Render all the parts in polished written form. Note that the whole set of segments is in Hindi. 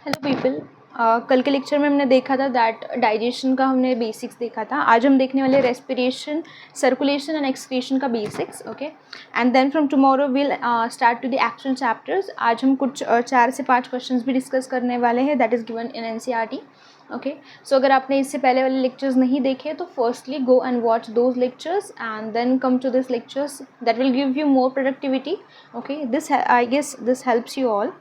Hello people. कल के लेक्चर में हमने देखा था दैट डाइजेशन का हमने बेसिक्स देखा था। आज हम देखने वाले रेस्पिरेशन, सर्कुलेशन एंड एक्सक्रीशन का basics. Okay, and then from tomorrow will start to the actual chapters. आज हम कुछ 4 से 5 क्वेश्चंस भी डिस्कस करने वाले हैं that is given in NCERT. Okay, so अगर आपने इससे पहले वाले लेक्चर्स नहीं देखे तो firstly go and watch those lectures and then come to this lectures that will give you more productivity. Okay, this I guess this helps you all.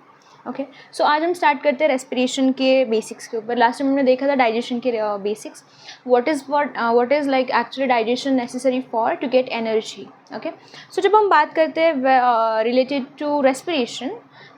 Okay, so आज हम स्टार्ट करते हैं रेस्पिरेशन के बेसिक्स के ऊपर। लास्ट टाइम हमने देखा था डाइजेशन के basics, what is like actually digestion necessary for to get energy. Okay, so जब हम बात करते हैं related to respiration,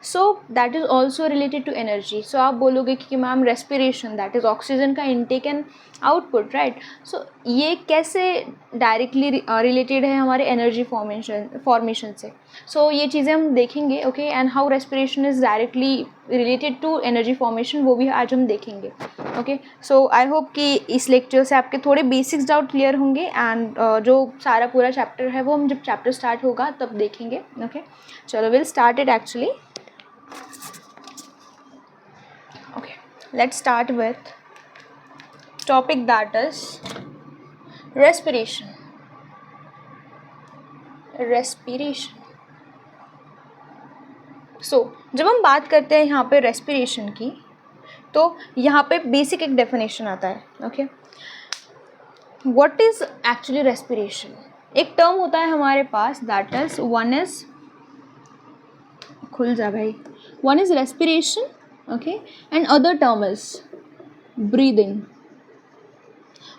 so that is also related to energy. So आप बोलोगे कि ma'am respiration that is oxygen का intake and output, right. So ये कैसे डायरेक्टली रिलेटेड है हमारे एनर्जी फॉर्मेशन से। सो ये चीज़ें हम देखेंगे। Okay, and how respiration is directly related to energy formation, वो भी आज हम देखेंगे। ओके, सो आई होप कि इस लेक्चर से आपके थोड़े बेसिक्स डाउट क्लियर होंगे एंड जो सारा पूरा चैप्टर है वो हम जब चैप्टर स्टार्ट होगा तब देखेंगे। ओके, चलो will start it actually. Okay, let's start with topic that is respiration. So, जब हम बात करते हैं यहाँ पे respiration की, तो यहाँ पे बेसिक एक डेफिनेशन आता है। Okay, what is actually respiration? एक टर्म होता है हमारे पास that is one is respiration. Okay, and other term is breathing.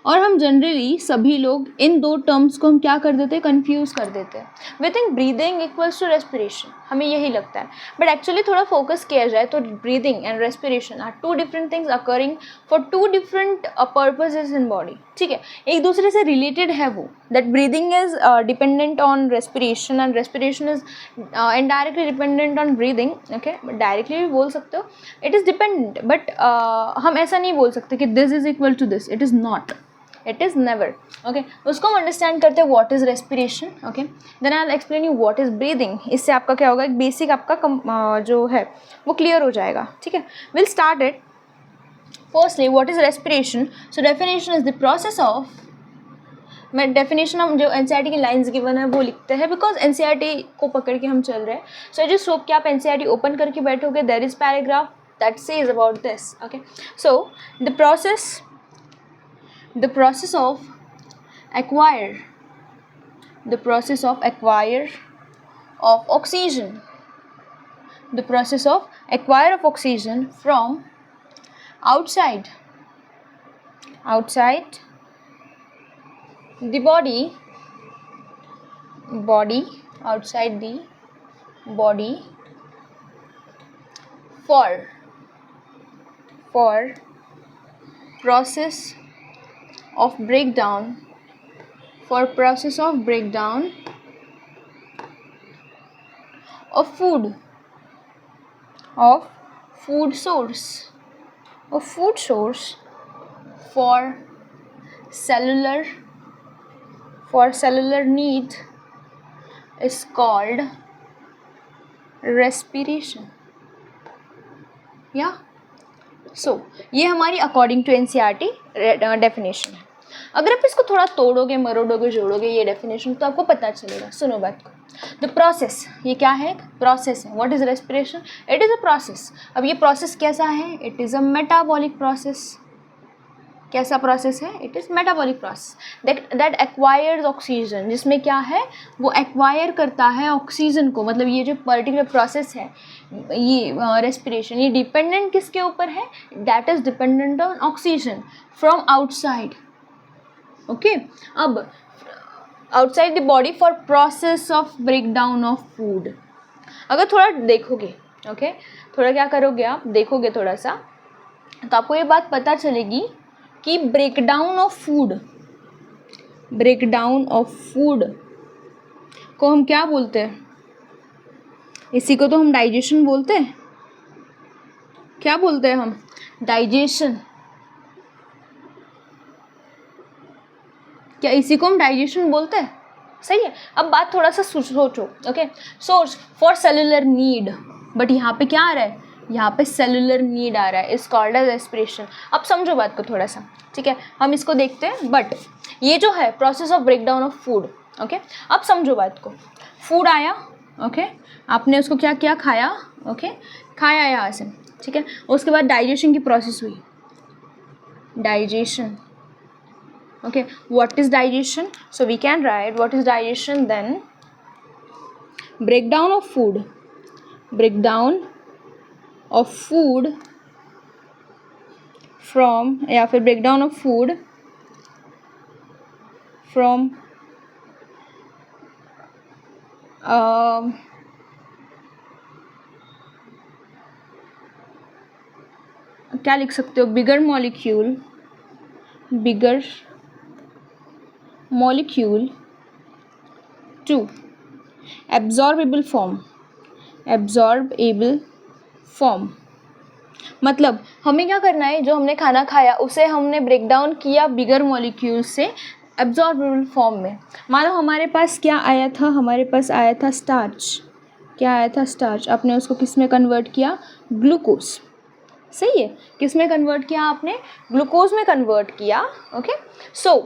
और हम जनरली सभी लोग इन दो टर्म्स को हम क्या कर देते हैं, कन्फ्यूज़ कर देते हैं। We think breathing equals to respiration, हमें यही लगता है, बट एक्चुअली थोड़ा फोकस किया जाए तो breathing and respiration are two different things occurring for two different purposes in body. ठीक है, एक दूसरे से रिलेटेड है वो। That breathing is dependent on respiration and respiration is indirectly dependent on breathing. Okay, directly भी बोल सकते हो, इट इज़ डिपेंडेंट, बट हम ऐसा नहीं बोल सकते कि this is equal to this, it is not, it is never. Okay, उसको हम अंडरस्टैंड करते हैं what is respiration. Okay, then I will explain you what is breathing. इससे आपका क्या होगा, एक बेसिक आपका जो है वो क्लियर हो जाएगा। ठीक है, will start it. Firstly what is respiration. So definition is the process of, मैं डेफिनेशन हम जो एनसीईआरटी की लाइंस गिवन है वो लिखते हैं बिकॉज एनसीईआरटी को पकड़ के हम चल रहे हैं। सो जस्ट होप कि आप एनसीईआरटी ओपन करके बैठोगे, there is paragraph that says about this. Okay, so the process of acquire of oxygen, the process of acquire of oxygen from outside the body outside the body for process of breakdown of food source for cellular need is called respiration. Yeah, so ये हमारी अकॉर्डिंग टू एनसीईआरटी डेफिनेशन है। अगर आप इसको थोड़ा तोड़ोगे, मरोड़ोगे, जोड़ोगे ये डेफिनेशन तो आपको पता चलेगा। सुनो बात को, द प्रोसेस, ये क्या है, प्रोसेस है। What is respiration, it is a process. अब ये प्रोसेस कैसा है, it is a metabolic process. कैसा प्रोसेस है, it is metabolic process that acquires oxygen, जिसमें क्या है, वो एक्वायर करता है ऑक्सीजन को। मतलब ये जो पर्टिकुलर प्रोसेस है, ये रेस्पिरेशन, ये डिपेंडेंट किसके ऊपर है, that is dependent on oxygen from outside. Okay, अब outside the body for process of breakdown of food. अगर थोड़ा देखोगे, ओके, थोड़ा क्या करोगे आप, देखोगे थोड़ा सा, तो आपको ये बात पता चलेगी कि ब्रेकडाउन ऑफ फूड को हम क्या बोलते हैं, इसी को तो हम डाइजेशन बोलते हैं। क्या बोलते हैं हम, डाइजेशन। क्या इसी को हम डाइजेशन बोलते हैं, सही है। अब बात थोड़ा सा सोचो। Okay, source for cellular need, but यहाँ पे क्या आ रहा है, यहाँ पे सेलुलर नीड आ रहा है, इज कॉल्ड एज रेस्पिरेशन। अब समझो बात को थोड़ा सा, ठीक है, हम इसको देखते हैं। बट ये जो है process of break down of food, okay. अब समझो बात को, फूड आया, ओके, आपने उसको क्या किया, खाया, ओके, खाया यहाँ से, ठीक है। उसके बाद डाइजेशन की प्रोसेस हुई, digestion, okay, what is digestion? So we can write what is digestion, then breakdown of food, breakdown of food from, या फिर breakdown of food from क्या लिख सकते हो, बिगर molecule, bigger molecule to absorbable form, absorbable form। मतलब हमें क्या करना है, जो हमने खाना खाया उसे हमने ब्रेक डाउन किया बिगर मॉलिक्यूल से एब्जॉर्बेबल फॉर्म में। मानो हमारे पास क्या आया था, हमारे पास आया था स्टार्च, क्या आया था, स्टार्च। आपने उसको किस में कन्वर्ट किया, ग्लूकोज, सही है, किस में कन्वर्ट किया आपने, ग्लूकोज में कन्वर्ट किया, ओके। सो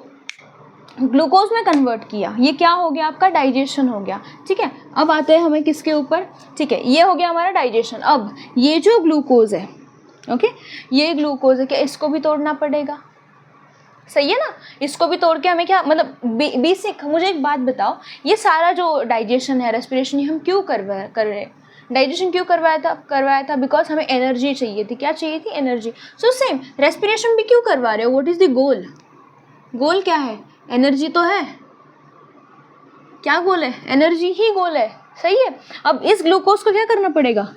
ग्लूकोज में कन्वर्ट किया, ये क्या हो गया, आपका डाइजेशन हो गया, ठीक है। अब आते हैं हमें किसके ऊपर, ठीक है, ये हो गया हमारा डाइजेशन। अब ये जो ग्लूकोज है, ओके, ये ग्लूकोज है, क्या इसको भी तोड़ना पड़ेगा, सही है ना, इसको भी तोड़ के हमें क्या, मतलब बेसिक, मुझे एक बात बताओ, ये सारा जो डाइजेशन है, रेस्पिरेशन, ये हम क्यों कर रहे हैं, डाइजेशन क्यों करवाया था बिकॉज हमें एनर्जी चाहिए थी, क्या चाहिए थी, एनर्जी। सो सेम रेस्पिरेशन भी क्यों करवा रहे हो, व्हाट इज़ द गोल, गोल क्या है, एनर्जी तो है, क्या गोल है, एनर्जी ही गोल है, सही है। अब इस ग्लूकोज को क्या करना पड़ेगा,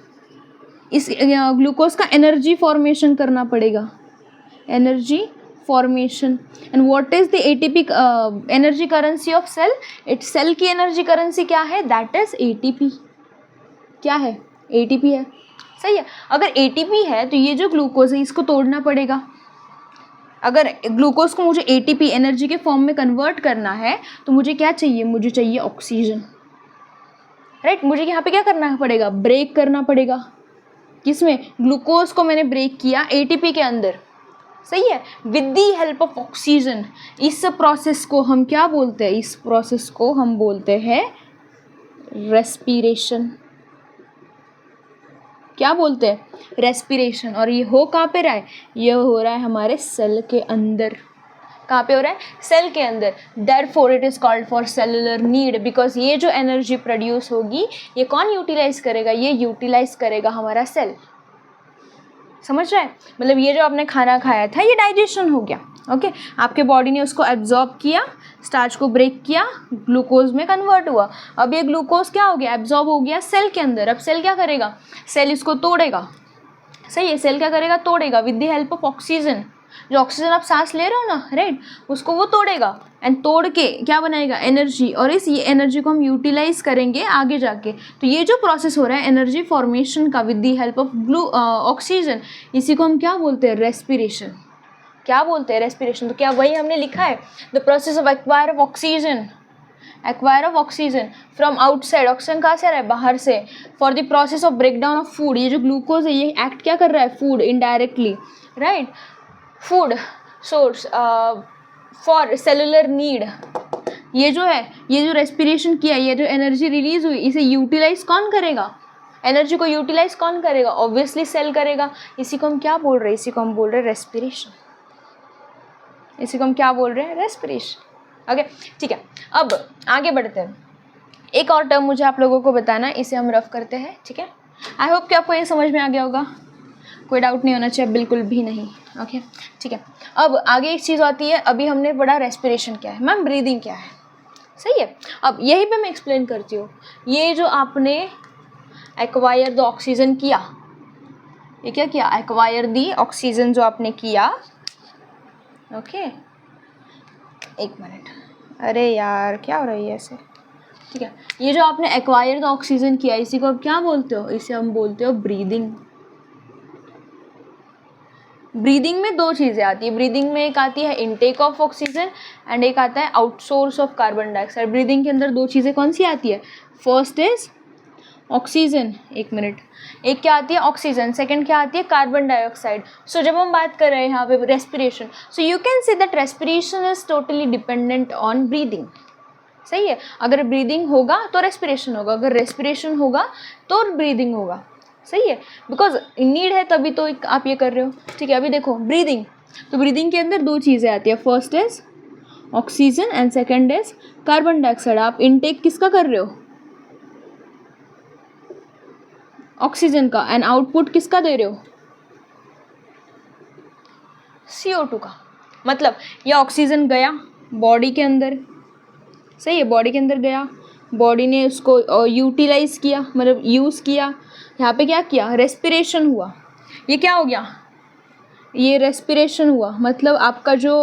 इस ग्लूकोज का एनर्जी फॉर्मेशन करना पड़ेगा, energy formation. And what is the ATP energy currency of cell, it's cell की एनर्जी करेंसी क्या है, दैट इज एटीपी, क्या है, एटीपी है, सही है। अगर एटीपी है तो ये जो ग्लूकोज है इसको तोड़ना पड़ेगा। अगर ग्लूकोज को मुझे एटीपी एनर्जी के फॉर्म में कन्वर्ट करना है तो मुझे क्या चाहिए, मुझे चाहिए ऑक्सीजन, राइट। मुझे यहाँ पे क्या करना पड़ेगा, ब्रेक करना पड़ेगा, किसमें, ग्लूकोज को मैंने ब्रेक किया एटीपी के अंदर, सही है, with the help of oxygen. इस प्रोसेस को हम क्या बोलते हैं, इस प्रोसेस को हम बोलते हैं रेस्पिरेशन, क्या बोलते हैं, रेस्पिरेशन। और ये हो कहाँ पे रहा है, ये हो रहा है हमारे सेल के अंदर, कहाँ पे हो रहा है, सेल के अंदर। Therefore it is called for cellular need, because ये जो एनर्जी प्रोड्यूस होगी ये कौन यूटिलाइज करेगा, ये यूटिलाइज करेगा हमारा सेल, समझ रहा है। मतलब ये जो आपने खाना खाया था ये डाइजेशन हो गया, ओके। आपके बॉडी ने उसको एब्जॉर्ब किया, स्टार्च को ब्रेक किया, ग्लूकोज में कन्वर्ट हुआ। अब ये ग्लूकोज क्या हो गया, एब्जॉर्ब हो गया सेल के अंदर। अब सेल क्या करेगा, सेल इसको तोड़ेगा, सही है, सेल क्या करेगा, तोड़ेगा with the help of oxygen. जो ऑक्सीजन आप सांस ले रहे हो ना, राइट, उसको वो तोड़ेगा एंड तोड़ के क्या बनाएगा, एनर्जी। और इस ये एनर्जी को हम यूटिलाइज करेंगे आगे जाके। तो ये जो प्रोसेस हो रहा है एनर्जी फॉर्मेशन का with the help of oxygen, इसी को हम क्या बोलते हैं, रेस्पिरेशन। क्या बोलते हैं, रेस्पिरेशन। तो क्या वही हमने लिखा है, the process of acquire of oxygen, acquire of oxygen from outside. Oxygen कहाँ से आ रहा है, बाहर से। For the process of break down of food, ये जो ग्लूकोज है ये एक्ट क्या कर रहा है, food, indirectly, right, food source for cellular need. ये जो है, ये जो रेस्पिरेशन किया, ये जो एनर्जी रिलीज हुई, इसे यूटिलाइज कौन करेगा, एनर्जी को यूटिलाइज कौन करेगा, ऑब्वियसली सेल करेगा। इसी को हम क्या बोल रहे हैं, इसी को हम बोल रहे हैं रेस्पिरेशन, इसी को हम क्या बोल रहे हैं, रेस्पिरेशन, ओके, ठीक है। अब आगे बढ़ते हैं, एक और टर्म मुझे आप लोगों को बताना है, इसे हम रफ करते हैं, ठीक है। आई होप कि आपको ये समझ में आ गया होगा, कोई डाउट नहीं होना चाहिए, बिल्कुल भी नहीं, ओके, ठीक है। अब आगे एक चीज़ आती है, अभी हमने पढ़ा रेस्पिरेशन क्या है, मैम ब्रीदिंग क्या है, सही है। अब यहीं पे मैं एक्सप्लेन करती हूँ। ये जो आपने एक्वायर द ऑक्सीजन किया, ये क्या किया, एक्वायर दी ऑक्सीजन जो आपने किया, ओके, एक मिनट, अरे यार क्या हो रही है ऐसे, ठीक है। ये जो आपने एक्वायर द ऑक्सीजन किया, इसी को आप क्या बोलते हो, इसे हम बोलते हो ब्रीदिंग। ब्रीदिंग में दो चीज़ें आती है, ब्रीदिंग में एक आती है इनटेक ऑफ ऑक्सीजन एंड एक आता है outsource of carbon dioxide. Breathing के अंदर दो चीज़ें कौन सी आती है, फर्स्ट इज ऑक्सीजन, एक मिनट, एक क्या आती है ऑक्सीजन, सेकंड क्या आती है कार्बन डाइऑक्साइड. सो जब हम बात कर रहे हैं यहाँ पे respiration, so you can say that respiration is totally dependent on breathing. सही है, अगर ब्रीदिंग होगा तो रेस्पिरेशन होगा, अगर रेस्पिरेशन होगा तो ब्रीदिंग होगा. सही है, बिकॉज नीड है तभी तो आप ये कर रहे हो. ठीक है, अभी देखो ब्रीदिंग, तो ब्रीदिंग के अंदर दो चीज़ें आती है, first is oxygen and second is carbon dioxide. आप इनटेक किसका कर रहे हो, ऑक्सीजन का, एंड आउटपुट किसका दे रहे हो, CO2 का. मतलब ये ऑक्सीजन गया बॉडी के अंदर, सही है, बॉडी के अंदर गया, बॉडी ने उसको यूटिलाइज किया, मतलब यूज़ किया, यहाँ पे क्या किया, रेस्पिरेशन हुआ. ये क्या हो गया, ये रेस्पिरेशन हुआ, मतलब आपका जो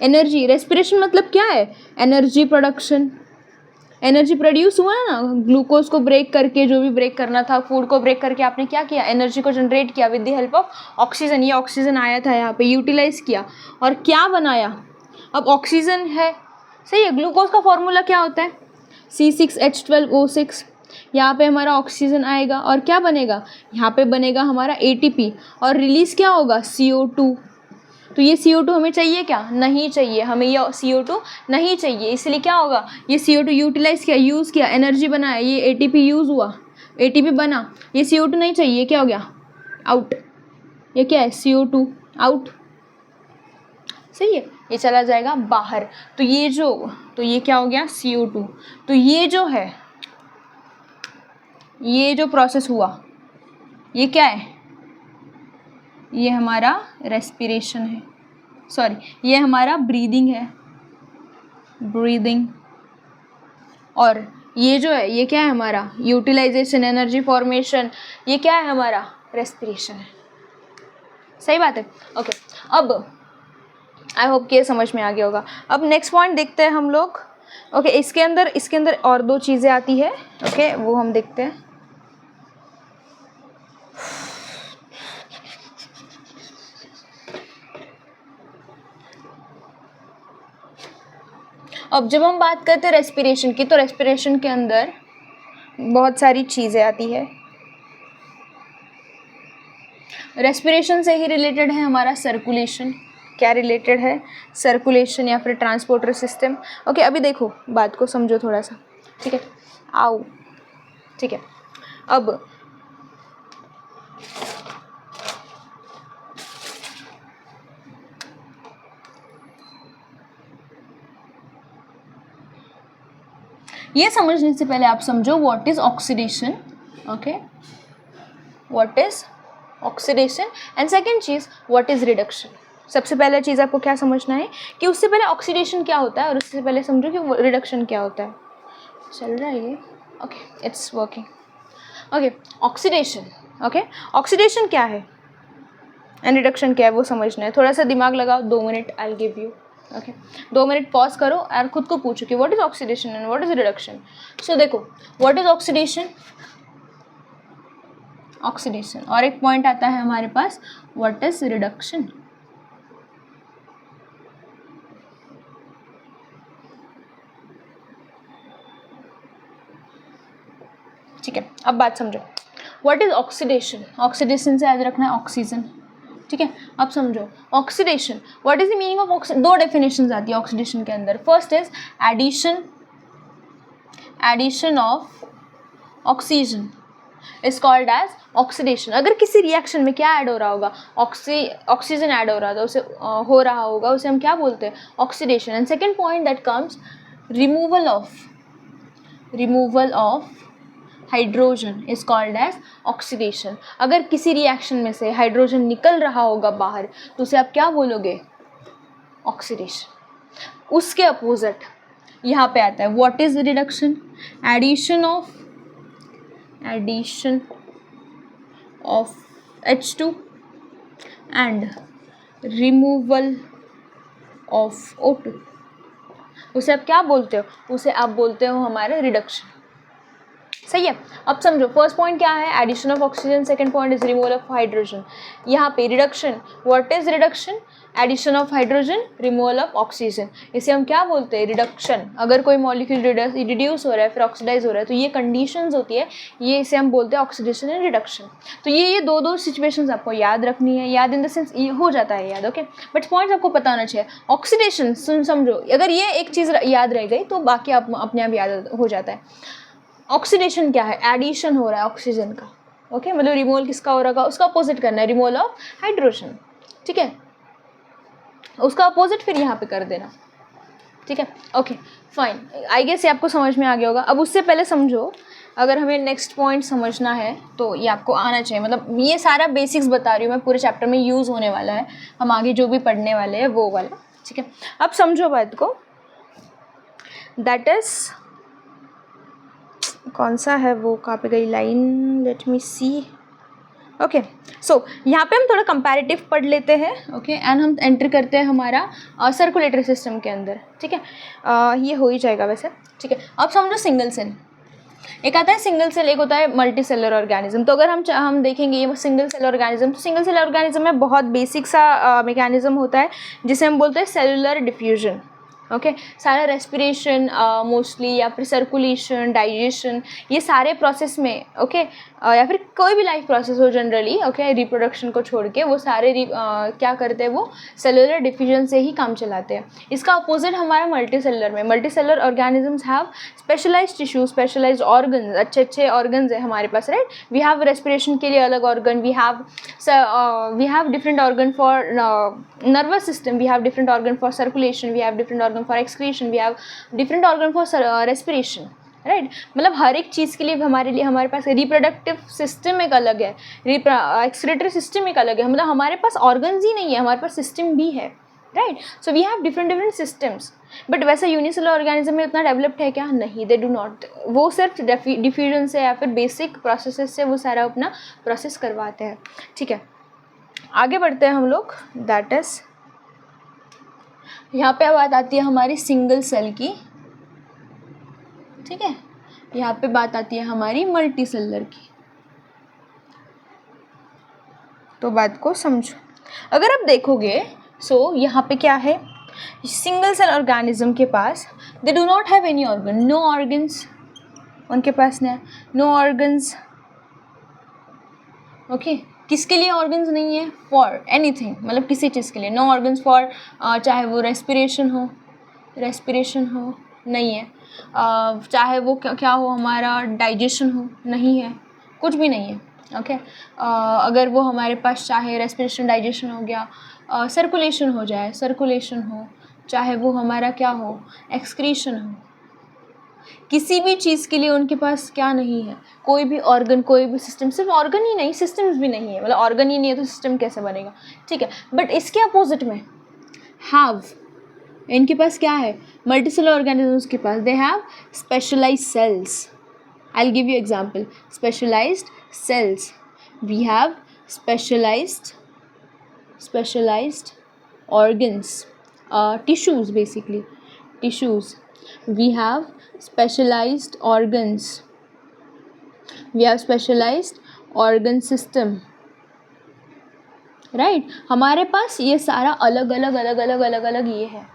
एनर्जी, रेस्पिरेशन मतलब क्या है, एनर्जी प्रोडक्शन, एनर्जी प्रोड्यूस हुआ है ना, ग्लूकोज को ब्रेक करके, जो भी ब्रेक करना था, फूड को ब्रेक करके आपने क्या किया, एनर्जी को जनरेट किया with the help of oxygen. ये ऑक्सीजन आया था यहाँ पे, यूटिलाइज किया और क्या बनाया, अब ऑक्सीजन है. सही है, ग्लूकोज का फॉर्मूला क्या होता है, C6H12O6. यहाँ पे हमारा ऑक्सीजन आएगा और क्या बनेगा, यहाँ पे बनेगा हमारा ATP और रिलीज़ क्या होगा, CO2. तो ये CO2 हमें चाहिए क्या, नहीं चाहिए, हमें ये CO2 नहीं चाहिए, इसलिए क्या होगा, ये CO2 यूटिलाइज किया, यूज़ किया, एनर्जी बनाया, ये ATP यूज़ हुआ, ATP बना, ये CO2 नहीं चाहिए, क्या हो गया, आउट. ये क्या है, CO2 आउट. सही है, ये चला जाएगा बाहर. तो ये क्या हो गया, CO2. तो ये जो है, ये जो प्रोसेस हुआ, ये क्या है, ये हमारा रेस्पिरेशन है, सॉरी ये हमारा ब्रीदिंग है, ब्रीदिंग. और ये जो है, ये क्या है हमारा यूटिलाइजेशन, एनर्जी फॉर्मेशन, ये क्या है हमारा रेस्पिरेशन है. सही बात है. ओके, अब आई होप कि ये समझ में आ गया होगा. अब नेक्स्ट पॉइंट देखते हैं हम लोग. ओके, इसके अंदर और दो चीज़ें आती है. ओके, वो हम देखते हैं. अब जब हम बात करते हैं रेस्पिरेशन की, तो रेस्पिरेशन के अंदर बहुत सारी चीज़ें आती है. रेस्पिरेशन से ही रिलेटेड है हमारा सर्कुलेशन. क्या रिलेटेड है, सर्कुलेशन या फिर ट्रांसपोर्टर सिस्टम. ओके, अभी देखो बात को समझो थोड़ा सा. ठीक है, आओ. ठीक है, अब ये समझने से पहले आप समझो what is oxidation. Okay, what is oxidation and second cheese what is reduction. सबसे पहला चीज़ आपको क्या समझना है कि उससे पहले ऑक्सीडेशन क्या होता है और उससे पहले समझो कि रिडक्शन क्या होता है. चल रहा है ये. Okay, it's working. Okay, oxidation. Okay, oxidation क्या है एंड रिडक्शन क्या है वो समझना है. थोड़ा सा दिमाग लगाओ, 2 minute I will give you. Okay, 2 minute pause करो और खुद को पूछो कि what is oxidation and what is reduction. So देखो, व्हाट इज ऑक्सीडेशन, ऑक्सीडेशन, और एक पॉइंट आता है हमारे पास व्हाट इज रिडक्शन. ठीक है, अब बात समझो. व्हाट इज ऑक्सीडेशन, ऑक्सीडेशन से याद रखना है ऑक्सीजन. ठीक है, अब समझो oxidation, what is the meaning of oxygen. दो डेफिनेशंस आती है ऑक्सीडेशन के अंदर. First is addition of oxygen is called as oxidation. अगर किसी रिएक्शन में क्या ऐड हो रहा होगा, ऑक्सीजन ऐड हो रहा था, उसे उसे हम क्या बोलते हैं, oxidation. And second point that comes removal of hydrogen is called as oxidation. अगर किसी रिएक्शन में से हाइड्रोजन निकल रहा होगा बाहर तो उसे आप क्या बोलोगे, ऑक्सीडेशन. उसके अपोजिट यहाँ पे आता है what is reduction, addition of H2 and removal of O2. उसे आप क्या बोलते हो, उसे आप बोलते हो हमारे रिडक्शन. सही है। अब समझो फर्स्ट पॉइंट क्या है, addition of oxygen, second point is removal of hydrogen. यहाँ पे reduction, what is reduction, addition of hydrogen, removal of oxygen, इसे हम क्या बोलते हैं, रिडक्शन। अगर कोई मॉलिक्यूल रिड्यूस हो रहा है फिर ऑक्सीडाइज हो रहा है तो ये कंडीशंस होती है, ये इसे हम बोलते हैं ऑक्सीडेशन एंड रिडक्शन। तो ये दो सिचुएशंस आपको याद रखनी है, याद इन द सेंस ये हो जाता है याद, ओके, बट पॉइंट्स आपको पता होना चाहिए। ऑक्सीडेशन समझो, अगर ये एक चीज़ याद रह गई तो बाकी आप अपने आप याद हो जाता है। ऑक्सीडेशन क्या है, एडिशन हो रहा है ऑक्सीजन का, ओके, मतलब रिमूवल किसका हो रहा है, उसका अपोजिट करना है, रिमूवल ऑफ हाइड्रोजन, ठीक है, उसका अपोजिट फिर यहाँ पे कर देना, ठीक है, ओके फाइन। आई गेस ये आपको समझ में आ गया होगा। अब उससे पहले समझो, अगर हमें नेक्स्ट पॉइंट समझना है तो ये आपको आना चाहिए, मतलब ये सारा बेसिक्स बता रही हूँ मैं, पूरे चैप्टर में यूज़ होने वाला है, हम आगे जो भी पढ़ने वाले हैं वो वाला, ठीक है। अब समझो बात को, दैट इज़ कौन सा है वो, कहाँ पे गई लाइन, लेट मी सी, ओके। सो यहाँ पे हम थोड़ा कंपैरेटिव पढ़ लेते हैं, ओके, एंड हम एंटर करते हैं हमारा सर्कुलेटरी सिस्टम के अंदर, ठीक है, ये हो ही जाएगा वैसे, ठीक है। अब समझो सिंगल सेल, एक आता है सिंगल सेल, एक होता है मल्टी सेलर ऑर्गेनिज्म। तो अगर हम देखेंगे ये सिंगल सेल ऑर्गेनिज्म, तो सिंगल सेल ऑर्गेनिज्म में बहुत बेसिक सा मैकेनिज्म होता है जिसे हम बोलते हैं सेलुलर डिफ्यूजन, ओके। सारा रेस्पिरेशन मोस्टली या फिर सर्कुलेशन, डाइजेशन, ये सारे प्रोसेस में, ओके, या फिर कोई भी लाइफ प्रोसेस हो जनरली, ओके, रिप्रोडक्शन को छोड़ के वो सारे क्या करते हैं, वो सेलुलर डिफ्यूजन से ही काम चलाते हैं। इसका अपोजिट हमारा मल्टी सेलर में, multicellular organisms have specialised tissue, specialised organs, अच्छे ऑर्गन्स है हमारे पास, राइट। वी हैव रेस्पिरेशन के लिए अलग organ, we have different organ for nervous system, we have different organ for circulation, we have different organ for excretion, we have different organ for respiration, right. मतलब हर एक चीज़ के लिए हमारे पास रिप्रोडक्टिव सिस्टम एक अलग है, एक्सक्रीटरी सिस्टम एक अलग है, मतलब हमारे पास ऑर्गन्स ही नहीं है, हमारे पास सिस्टम भी है, right. So we have different systems, but वैसा यूनिसेलुलर ऑर्गेनिज्म में उतना डेवलप्ड है क्या, नहीं, दे डू नॉट। वो सिर्फ डिफ्यूजन से या फिर बेसिक प्रोसेसेस से वो सारा अपना प्रोसेस करवाते हैं, ठीक है। आगे बढ़ते हैं हम लोग, दैट इज यहाँ पे बात आती है हमारी सिंगल सेल की, ठीक है। यहाँ पे बात आती है हमारी मल्टी सेलर की, तो बात को समझो। अगर आप देखोगे यहाँ पे क्या है, सिंगल सेल ऑर्गेनिज्म के पास they do not have any organ, no organs उनके पास, नो ऑर्गन्स, ओके। किसके लिए ऑर्गन्स नहीं है, फॉर एनीथिंग, मतलब किसी चीज़ के लिए, नो ऑर्गन्स फॉर, चाहे वो रेस्पिरेशन हो नहीं है, चाहे वो क्या हो, हमारा डाइजेशन हो, नहीं है, कुछ भी नहीं है, ओके। अगर वो हमारे पास चाहे रेस्पिरेशन, डाइजेशन हो गया, सर्कुलेशन हो जाए, चाहे वो हमारा क्या हो, एक्सक्रीशन हो, किसी भी चीज़ के लिए उनके पास क्या नहीं है, कोई भी ऑर्गन, कोई भी सिस्टम, सिर्फ ऑर्गन ही नहीं, सिस्टम्स भी नहीं है, मतलब ऑर्गन ही नहीं है तो सिस्टम कैसे बनेगा, ठीक है। बट इसके अपोजिट में हैव, इनके पास क्या है, मल्टीसेलर ऑर्गेनिजम्स के पास they have specialised cells. I will give you example, specialised cells, we have specialised organs, tissues, basically tissues, we have specialized organs, we have specialized organ system, right. हमारे पास ये सारा अलग अलग ये है,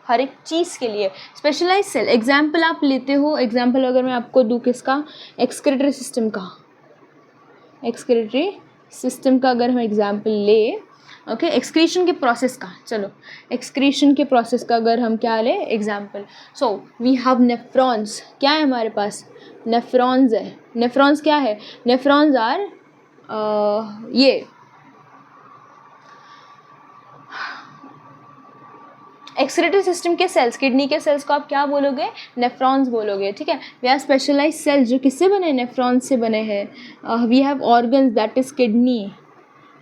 हर एक चीज़ के लिए स्पेशलाइज सेल। एग्जाम्पल आप लेते हो, एग्जाम्पल अगर मैं आपको दूँ किसका, एक्सक्रीटरी सिस्टम का अगर हम एग्जाम्पल ले, ओके, एक्सक्रीशन के प्रोसेस का, चलो एक्सक्रीशन के प्रोसेस का अगर हम क्या ले example, so we have nephrons, क्या है हमारे पास, नेफ्रॉन्स है। नेफ्रॉन्स क्या है, नेफ्रॉन्स आर ये एक्सक्रीटरी सिस्टम के सेल्स, किडनी के सेल्स को आप क्या बोलोगे, नेफ्रॉन्स बोलोगे, ठीक है। वी हैव स्पेशलाइज्ड सेल्स जो किससे बने, नेफ्रॉन्स से बने हैं। We have organs, that is kidney,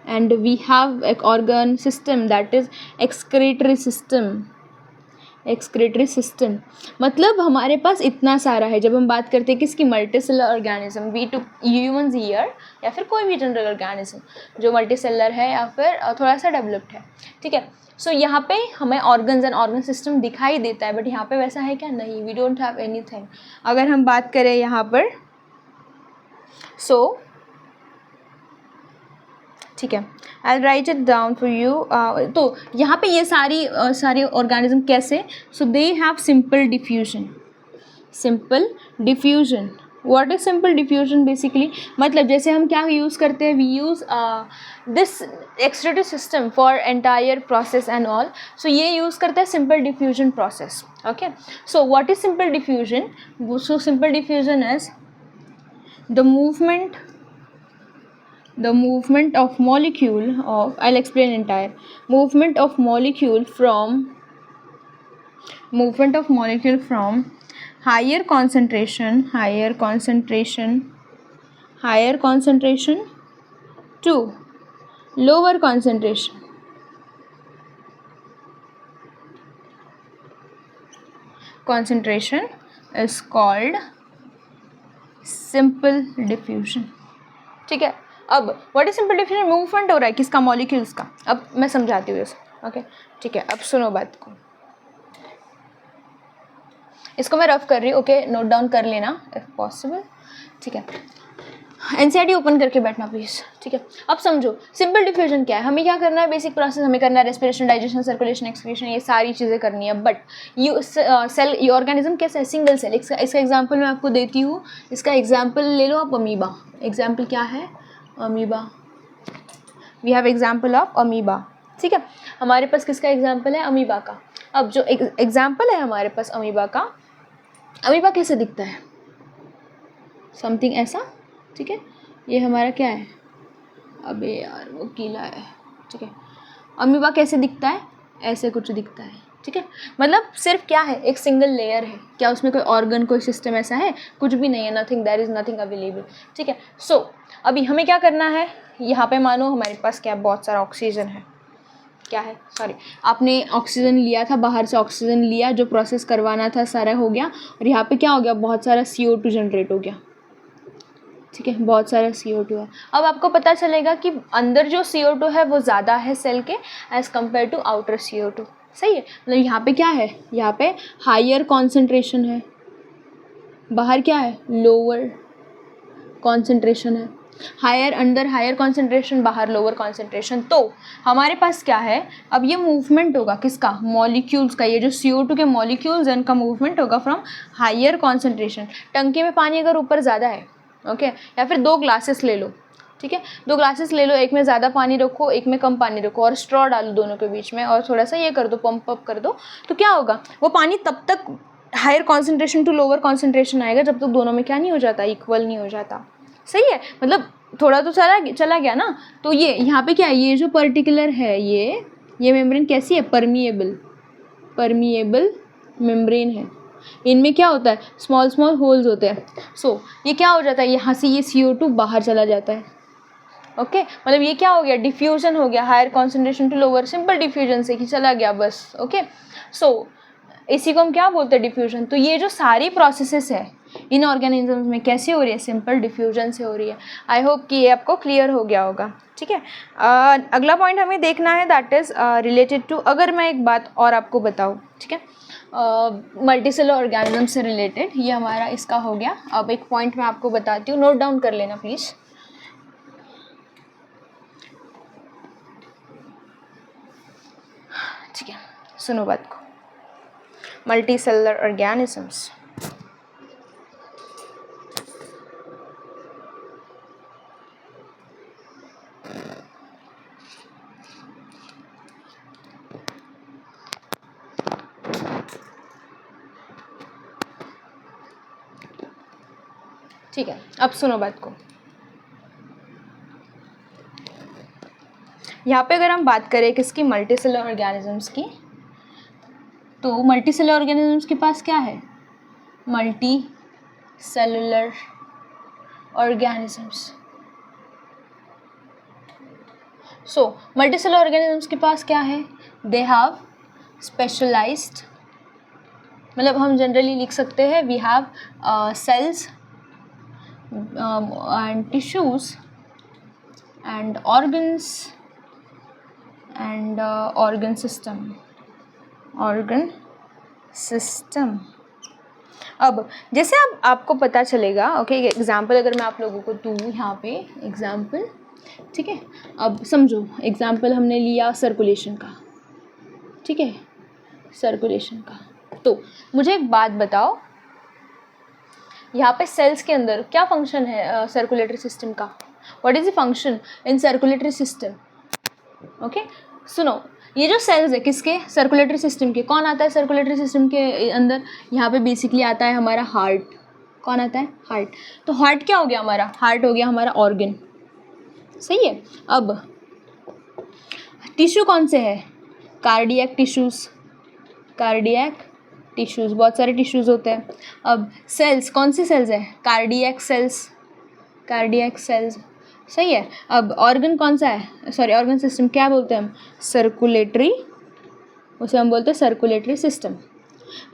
and we have an organ system that is excretory system। मतलब हमारे पास इतना सारा है। जब हम बात करते हैं किसकी, multicellular organism, we too humans year या फिर कोई भी जनरल ऑर्गेनिज्म जो मल्टीसेलर है या फिर थोड़ा सा डेवलप्ड है, ठीक है। सो यहाँ पे हमें ऑर्गन्स एंड ऑर्गन सिस्टम दिखाई देता है, बट यहाँ पे वैसा है क्या, नहीं, वी डोंट हैव एनीथिंग। अगर हम बात करें यहाँ पर सो ठीक है, I write it down for you. तो यहाँ पे ये सारे ऑर्गेनिज्म कैसे, so they have simple diffusion. Simple diffusion, what is simple diffusion basically, मतलब जैसे हम क्या यूज़ करते हैं, we use this excretory system for entire process and all, so ये यूज़ करते हैं simple diffusion process. Okay, so what is simple diffusion, so simple diffusion is the movement of molecule of, I'll explain entire movement of molecule from higher concentration to lower concentration is called simple diffusion. ठीक है, अब what is simple diffusion, movement हो रहा है किसका, मॉलिक्यूल्स का। अब मैं समझाती हूँ इसे। ओके ठीक है, अब सुनो बात को, इसको मैं रफ कर रही हूँ। ओके, नोट डाउन कर लेना इफ पॉसिबल। ठीक है, एनसीईआरटी ओपन करके बैठना प्लीज़। ठीक है, अब समझो सिंपल डिफ्यूजन क्या है। हमें क्या करना है, बेसिक प्रोसेस हमें करना है, रेस्पिरेशन, डाइजेशन, सर्कुलेशन, एक्सक्रीशन, ये सारी चीज़ें करनी है। बट सेल, ये ऑर्गेनिज्म कैसा है, सिंगल सेल। इसका एग्जांपल मैं आपको देती हूँ। इसका एग्जांपल ले लो आप, अमीबा। एग्जांपल क्या है, amoeba. We have example of amoeba. ठीक है, हमारे पास किसका एग्जाम्पल है, अमीबा का। अब जो एग्जाम्पल है हमारे पास अमीबा का, अमीबा कैसे दिखता है, समथिंग ऐसा। ठीक है, ये हमारा क्या है, अबे यार वो गीला है। ठीक है, अमीबा कैसे दिखता है, ऐसे कुछ दिखता है। ठीक है, मतलब सिर्फ क्या है, एक सिंगल लेयर है। क्या उसमें कोई ऑर्गन, कोई सिस्टम ऐसा है, कुछ भी नहीं है, nothing, there is nothing available. ठीक है, सो अभी हमें क्या करना है, यहाँ पे मानो हमारे पास क्या, बहुत सारा ऑक्सीजन है। क्या है, सॉरी, आपने ऑक्सीजन लिया था, बाहर से ऑक्सीजन लिया, जो प्रोसेस करवाना था सारा हो गया, और यहाँ पे क्या हो गया, बहुत सारा CO2 जनरेट हो गया। ठीक है, बहुत सारा CO2 है। अब आपको पता चलेगा कि अंदर जो CO2 है वो ज़्यादा है सेल के as compare to outer CO2। सही है, मतलब यहाँ पे क्या है, यहाँ पे हायर कॉन्सेंट्रेशन है, बाहर क्या है, लोअर कॉन्सेंट्रेशन है। हायर अंदर हायर कॉन्सेंट्रेशन, बाहर लोअर कॉन्सेंट्रेशन। तो हमारे पास क्या है, अब ये मूवमेंट होगा किसका, मॉलिक्यूल्स का। ये जो CO2 के मॉलिक्यूल्स हैं इनका मूवमेंट होगा फ्रॉम हायर कॉन्सेंट्रेशन। टंकी में पानी अगर ऊपर ज़्यादा है, ओके, या फिर 2 ग्लासेस ले लो। ठीक है, 2 ग्लासेस ले लो, एक में ज़्यादा पानी रखो, एक में कम पानी रखो, और स्ट्रॉ डालो दोनों के बीच में, और थोड़ा सा ये कर दो, पंप अप कर दो। तो क्या होगा, वो पानी तब तक higher concentration to lower concentration आएगा जब तक दोनों में क्या नहीं हो जाता, इक्वल नहीं हो जाता। सही है, मतलब थोड़ा तो चला गया ना। तो ये यहाँ पे क्या है, ये जो पर्टिकुलर है, ये मेम्ब्रेन कैसी है, परमिएबल मेम्ब्रेन है। इनमें क्या होता है, स्मॉल होल्स होते हैं। सो ये क्या हो जाता है, यहाँ से ये CO2 बाहर चला जाता है। ओके, मतलब ये क्या हो गया, डिफ्यूजन हो गया, higher concentration to lower, simple diffusion से कि चला गया बस। ओके, सो इसी को हम क्या बोलते हैं, डिफ्यूजन। तो ये जो सारी प्रोसेसेस है इन ऑर्गेनिजम्स में कैसे हो रही है, सिंपल डिफ्यूजन से हो रही है। आई होप कि ये आपको क्लियर हो गया होगा। ठीक है, अगला पॉइंट हमें देखना है, दैट इज़ रिलेटेड टू, अगर मैं एक बात और आपको बताऊँ, ठीक है, मल्टीसेलर ऑर्गेनिज्म से रिलेटेड, ये हमारा इसका हो गया। अब एक पॉइंट मैं आपको बताती हूँ, नोट डाउन कर लेना प्लीज़। ठीक है, सुनो बात को, मल्टीसेलुलर ऑर्गेनिजम्स। ठीक है, अब सुनो बात को। यहाँ पे अगर हम बात करें किसकी, मल्टीसेलुलर ऑर्गेनिजम्स की, तो मल्टीसेलुलर ऑर्गेनिजम्स के पास क्या है, मल्टी सेलुलर ऑर्गेनिजम्स। सो मल्टीसेलुलर ऑर्गेनिजम्स के पास क्या है, दे हैव स्पेशलाइज्ड, मतलब हम जनरली लिख सकते हैं, we have cells and tissues and organs and organ system अब जैसे अब आपको पता चलेगा, ओके, एग्जाम्पल अगर मैं आप लोगों को दूँ यहाँ पे एग्जाम्पल, ठीक है। अब समझो एग्जाम्पल हमने लिया सर्कुलेशन का, ठीक है, सर्कुलेशन का। तो मुझे एक बात बताओ, यहाँ पे सेल्स के अंदर क्या फंक्शन है सर्कुलेटरी सिस्टम का? What is the function in circulatory system? Okay, सुनो, ये जो सेल्स है किसके? सर्कुलेटरी सिस्टम के। कौन आता है सर्कुलेटरी सिस्टम के अंदर? यहाँ पे बेसिकली आता है हमारा हार्ट। कौन आता है? हार्ट। तो हार्ट क्या हो गया हमारा? हार्ट हो गया हमारा ऑर्गन, सही है। अब टिश्यू कौन से है? कार्डियक टिश्यूज़, कार्डियक टिश्यूज़, बहुत सारे टिश्यूज़ होते हैं। अब सेल्स कौन सी सेल्स है? कार्डियक सेल्स, कार्डियक सेल्स, सही है। अब ऑर्गन कौन सा है? सॉरी, ऑर्गन सिस्टम क्या बोलते हैं हम? सर्कुलेटरी, उसे हम बोलते हैं सर्कुलेटरी सिस्टम।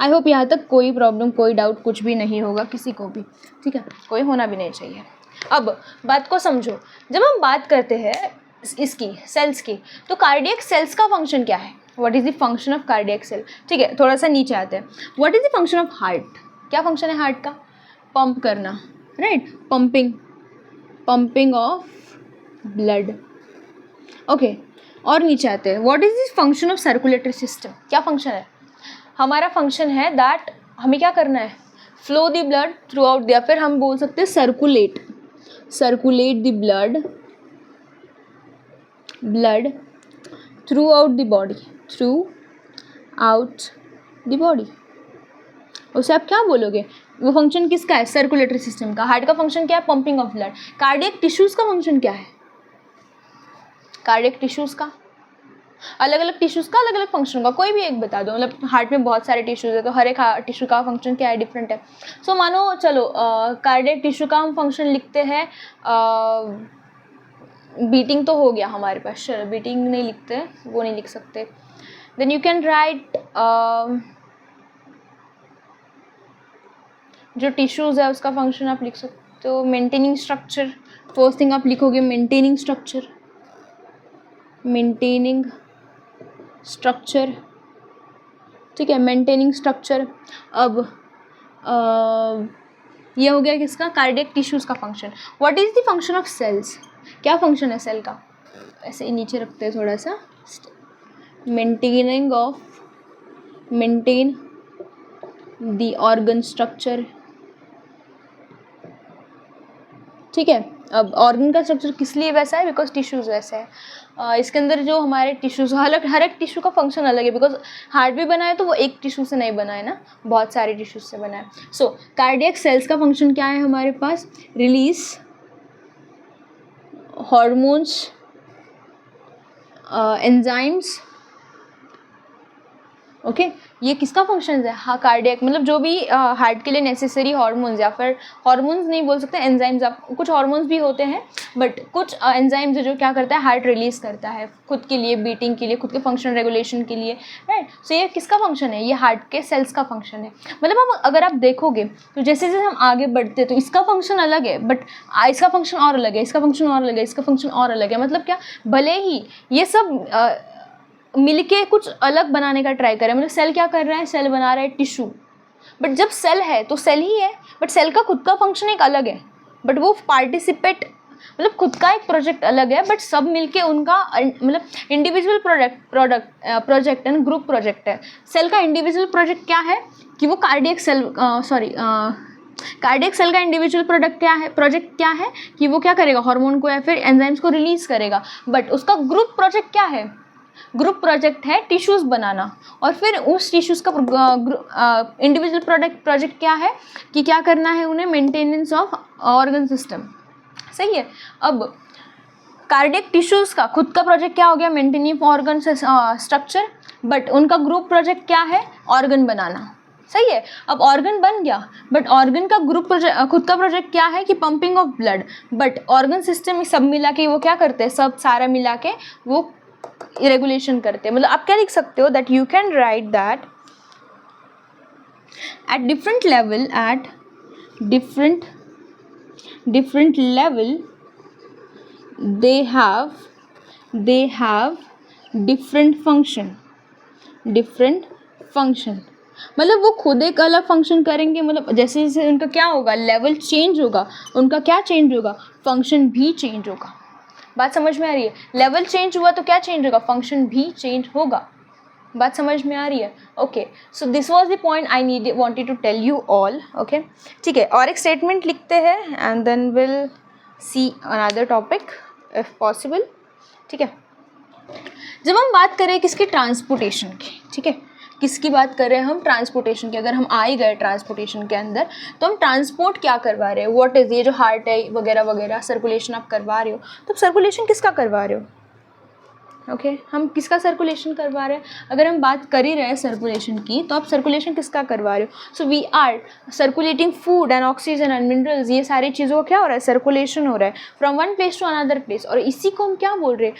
आई होप यहाँ तक कोई प्रॉब्लम, कोई डाउट कुछ भी नहीं होगा किसी को भी, ठीक है, कोई होना भी नहीं चाहिए। अब बात को समझो, जब हम बात करते हैं इसकी सेल्स की, तो कार्डियक सेल्स का फंक्शन क्या है? What is the function of cardiac cell? ठीक है, थोड़ा सा नीचे आते हैं। What is the function of heart? क्या फंक्शन है हार्ट का? पंप करना, right, pumping, pumping of blood, okay. और नीचे आते हैं, what is the function of circulatory system? क्या फंक्शन है हमारा? फंक्शन है दैट हमें क्या करना है? Flow the blood throughout, या फिर हम बोल सकते हैं circulate, circulate the blood through out the body, through out the body. उसे आप क्या बोलोगे? वो फंक्शन किसका है? सर्कुलेटरी सिस्टम का। हार्ट का फंक्शन क्या है? Pumping of blood. Cardiac tissues का फंक्शन क्या है? कार्डियक टिश्यूज़ का, अलग अलग टिश्यूज़ का अलग अलग फंक्शन होगा, कोई भी एक बता दो। मतलब हार्ट में बहुत सारे टिश्यूज़ है, तो हर एक टिश्यू का फंक्शन क्या है? डिफरेंट है। सो मानो चलो कार्डियक टिश्यू का हम फंक्शन लिखते हैं, बीटिंग तो हो गया हमारे पास, चलो बीटिंग नहीं लिखते, वो नहीं लिख सकते। देन यू कैन राइट जो टिश्यूज़ है उसका फंक्शन आप लिख सकते हो। मेंटेनिंग स्ट्रक्चर, फर्स्ट थिंग आप लिखोगे मेंटेनिंग स्ट्रक्चर, मेंटेनिंग स्ट्रक्चर, ठीक है, मेंटेनिंग स्ट्रक्चर। अब ये हो गया किसका? कार्डियक टिश्यूज़ का function. What is the function of cells? क्या फंक्शन है सेल का? ऐसे ही नीचे रखते हैं थोड़ा सा, maintaining of, maintain the organ structure, ठीक है। अब ऑर्गन का स्ट्रक्चर किस लिए वैसा है? बिकॉज टिश्यूज़ वैसे है। इसके अंदर जो हमारे टिश्यूज़, हर एक टिश्यू का फंक्शन अलग है, बिकॉज हार्ट भी बना है तो वो एक टिश्यू से नहीं बना है ना, बहुत सारे टिश्यूज से बना है। सो कार्डियक सेल्स का फंक्शन क्या है हमारे पास? Release hormones, enzymes, okay. ये किसका फंक्शन है? हाँ, कार्डियक, मतलब जो भी हार्ट के लिए नेसेसरी हार्मोन्स, या फिर हार्मोन्स नहीं बोल सकते, एंजाइम्स। आप कुछ हार्मोन्स भी होते हैं, बट कुछ एंजाइम्स जो क्या करता है? हार्ट रिलीज करता है खुद के लिए, बीटिंग के लिए, खुद के फंक्शन रेगुलेशन के लिए, राइट। सो ये किसका फंक्शन है? ये हार्ट के सेल्स का फंक्शन है। मतलब हम अगर आप देखोगे तो जैसे जैसे हम आगे बढ़ते हैं तो इसका फंक्शन अलग है, बट इसका फंक्शन और अलग है, इसका फंक्शन और अलग है, इसका फंक्शन और अलग है। मतलब क्या? भले ही ये सब मिलके कुछ अलग बनाने का ट्राई करें, मतलब सेल क्या कर रहा है? सेल बना रहा है टिश्यू, बट जब सेल है तो सेल ही है, बट सेल का खुद का फंक्शन एक अलग है, बट वो पार्टिसिपेट, मतलब खुद का एक प्रोजेक्ट अलग है, बट सब मिलके उनका मतलब individual project and group project है। सेल का इंडिविजुअल प्रोजेक्ट क्या है कि वो कार्डियक सेल, कार्डियक सेल का इंडिविजुअल प्रोजेक्ट क्या है कि वो क्या करेगा? हार्मोन को या फिर एंजाइम्स को रिलीज करेगा। बट उसका ग्रुप प्रोजेक्ट क्या है? ग्रुप प्रोजेक्ट है टिश्यूज़ बनाना, और फिर उस टिश्यूज़ का इंडिविजुअल प्रोजेक्ट क्या है कि क्या करना है उन्हें? मेंटेनेंस ऑफ ऑर्गन सिस्टम, सही है। अब कार्डियक टिश्यूज़ का खुद का प्रोजेक्ट क्या हो गया? मेंटेनिंग ऑर्गन स्ट्रक्चर, बट उनका ग्रुप प्रोजेक्ट क्या है? ऑर्गन बनाना, सही है। अब ऑर्गन बन गया, बट ऑर्गन का ग्रुप प्रोजेक्ट, खुद का प्रोजेक्ट क्या है कि pumping of blood, but organ system सब मिला के वो क्या करते हैं? सब सारा मिला के वो रेगुलेशन करते हैं। मतलब आप क्या लिख सकते हो? That you can write that at different level they have different function, मतलब वो खुद एक अलग फंक्शन करेंगे, मतलब जैसे जैसे उनका क्या होगा, लेवल चेंज होगा, उनका क्या चेंज होगा, फंक्शन भी चेंज होगा। बात समझ में आ रही है? लेवल चेंज हुआ तो क्या चेंज होगा, फंक्शन भी चेंज होगा। बात समझ में आ रही है? Okay, so this was the point I wanted to tell you all. Okay, ठीक है, और एक स्टेटमेंट लिखते हैं and then will see another topic if possible. ठीक है, जब हम बात करें किसकी, ट्रांसपोर्टेशन की, ठीक है, किसकी बात कर रहे हैं हम, ट्रांसपोर्टेशन की। अगर हम आ ही गए ट्रांसपोर्टेशन के अंदर तो हम ट्रांसपोर्ट क्या करवा रहे हो, व्हाट इज़, ये जो हार्ट है वगैरह वगैरह सर्कुलेशन आप करवा रहे हो, तो सर्कुलेशन किसका करवा रहे हो? ओके, हम किसका सर्कुलेशन करवा रहे हैं? अगर हम बात कर ही रहे हैं सर्कुलेशन की, तो आप सर्कुलेशन किसका करवा रहे हो? So we are circulating food and oxygen and minerals, ये सारी चीज़ों का क्या हो रहा है, सर्कुलेशन हो रहा है from one place to another place. और इसी को हम क्या बोल रहे हैं,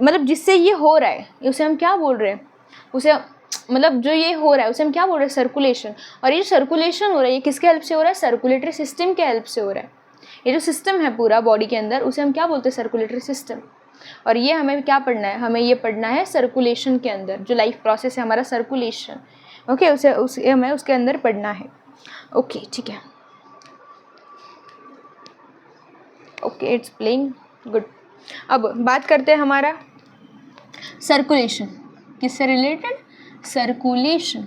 मतलब जिससे ये हो रहा है उसे हम क्या बोल रहे हैं, उसे मतलब जो ये हो रहा है उसे हम क्या बोल रहे हैं, सर्कुलेशन। और ये सर्कुलेशन हो रहा है ये किसके हेल्प से हो रहा है, सर्कुलेटरी सिस्टम के हेल्प से हो रहा है। ये जो सिस्टम है पूरा बॉडी के अंदर उसे हम क्या बोलते हैं, सर्कुलेटरी सिस्टम। और ये हमें क्या पढ़ना है, हमें ये पढ़ना है सर्कुलेशन के अंदर, जो लाइफ प्रोसेस है हमारा सर्कुलेशन। ओके, उसे हमें उसके अंदर पढ़ना है। ओके, ठीक है, ओके, इट्स प्लेइंग गुड। अब बात करते हैं हमारा सर्कुलेशन, किससे रिलेटेड, सर्कुलेशन।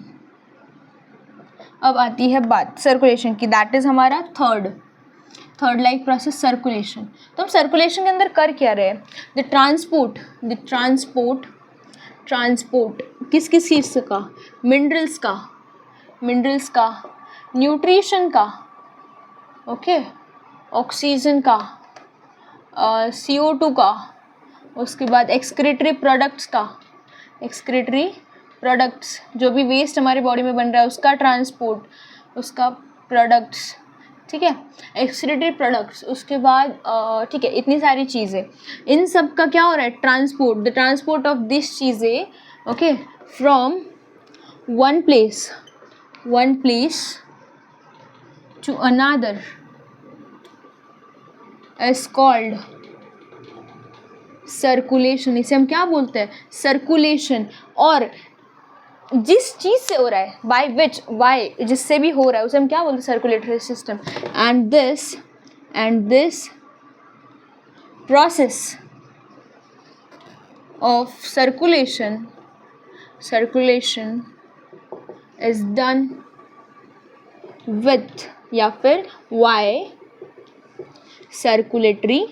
अब आती है बात सर्कुलेशन की, दैट इज़ हमारा थर्ड लाइफ प्रोसेस सर्कुलेशन। तो हम सर्कुलेशन के अंदर कर क्या रहे हैं, द ट्रांसपोर्ट किस किस चीज़ का, मिनरल्स का, न्यूट्रिशन का, ओके, ऑक्सीजन का, CO2 का, उसके बाद एक्सक्रीटरी प्रोडक्ट्स जो भी वेस्ट हमारे बॉडी में बन रहा है उसका ट्रांसपोर्ट, उसका प्रोडक्ट्स, ठीक है, एक्सक्रीटरी प्रोडक्ट्स, उसके बाद ठीक है, इतनी सारी चीज़ें, इन सब का क्या हो रहा है, transport, the transport of this चीज़ें, okay, from one place to another is called circulation. इसे हम क्या बोलते हैं, सर्कुलेशन। और जिस चीज़ से हो रहा है, बाय जिससे भी हो रहा है उसे हम क्या बोलते हैं, circulatory system. And this process of circulation is done with या फिर वाई सर्कुलेटरी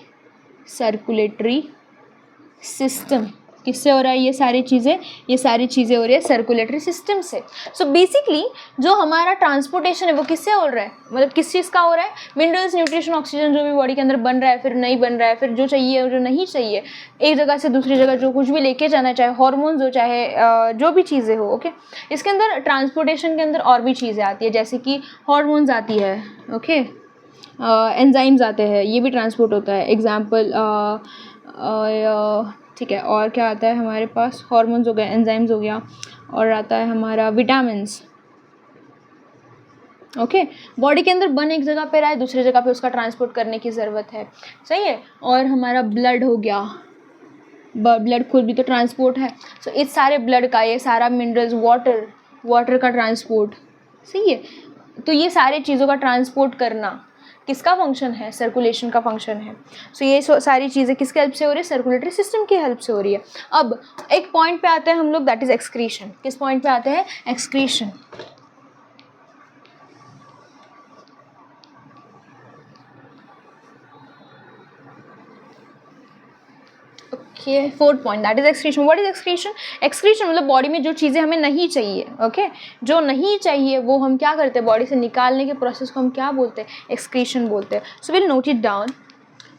सिस्टम। किससे हो रहा है ये सारी चीज़ें हो रही है सर्कुलेटरी सिस्टम से। सो बेसिकली जो हमारा ट्रांसपोर्टेशन है वो किससे हो रहा है, मतलब किस चीज़ का हो रहा है, मिनरल्स, न्यूट्रिशन, ऑक्सीजन जो भी बॉडी के अंदर बन रहा है, फिर नहीं बन रहा है, फिर जो चाहिए और जो नहीं चाहिए, एक जगह से दूसरी जगह जो कुछ भी लेके जाना, चाहे हार्मोन्स हो, चाहे जो भी चीज़ें हो। ओके, इसके अंदर ट्रांसपोर्टेशन के अंदर और भी चीज़ें आती है, जैसे कि हार्मोन्स आती है, ओके, एंजाइम्स आते हैं, ये भी ट्रांसपोर्ट होता है, एग्जाम्पल, ठीक है, और क्या आता है हमारे पास, हार्मोन्स हो गए, एंजाइम्स हो गया, और आता है हमारा विटामिन्स। ओके, बॉडी के अंदर बन एक जगह पे रहा है, दूसरी जगह पे उसका ट्रांसपोर्ट करने की ज़रूरत है, सही है। और हमारा ब्लड हो गया, ब्लड खुद भी तो ट्रांसपोर्ट है। सो इस सारे ब्लड का, ये सारा मिनरल्स, वाटर का ट्रांसपोर्ट, सही है। तो ये सारे चीज़ों का ट्रांसपोर्ट करना किसका फंक्शन है, सर्कुलेशन का फंक्शन है। सो ये सारी चीज़ें किसके हेल्प से हो रही है, सर्कुलेटरी सिस्टम की हेल्प से हो रही है। अब एक पॉइंट पे आते हैं हम लोग, दैट इज एक्सक्रीशन। किस पॉइंट पे आते हैं, excretion. Okay, fourth point, that is excretion. What is excretion? Excretion मतलब बॉडी में जो चीज़ें हमें नहीं चाहिए, ओके, जो नहीं चाहिए वो हम क्या करते हैं, बॉडी से निकालने के प्रोसेस को हम क्या बोलते हैं, एक्सक्रीशन बोलते हैं। So will note it down,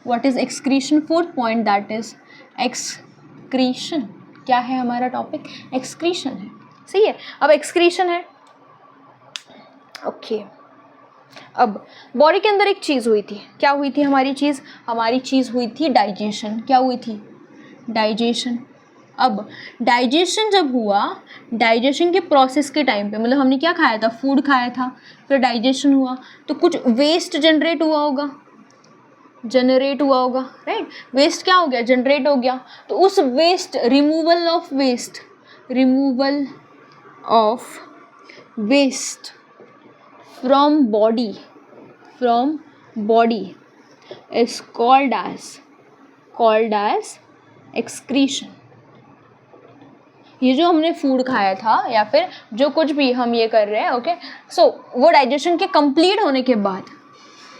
what is excretion. Fourth point, that is excretion. क्या है हमारा टॉपिक, एक्सक्रीशन है, सही है। अब एक्सक्रीशन है, ओके। अब बॉडी के अंदर एक चीज़ हुई थी, क्या हुई थी हमारी चीज़ हुई थी डाइजेशन। क्या हुई थी, डाइजेशन। अब डाइजेशन जब हुआ, डाइजेशन के प्रोसेस के टाइम पे, मतलब हमने क्या खाया था, फूड खाया था, फिर डाइजेशन हुआ तो कुछ वेस्ट जनरेट हुआ होगा, राइट। वेस्ट क्या हो गया, जनरेट हो गया। तो उस waste, removal of waste from body is called as excretion. ये जो हमने फूड खाया था या फिर जो कुछ भी हम ये कर रहे हैं, ओके, सो वो डाइजेशन के कंप्लीट होने के बाद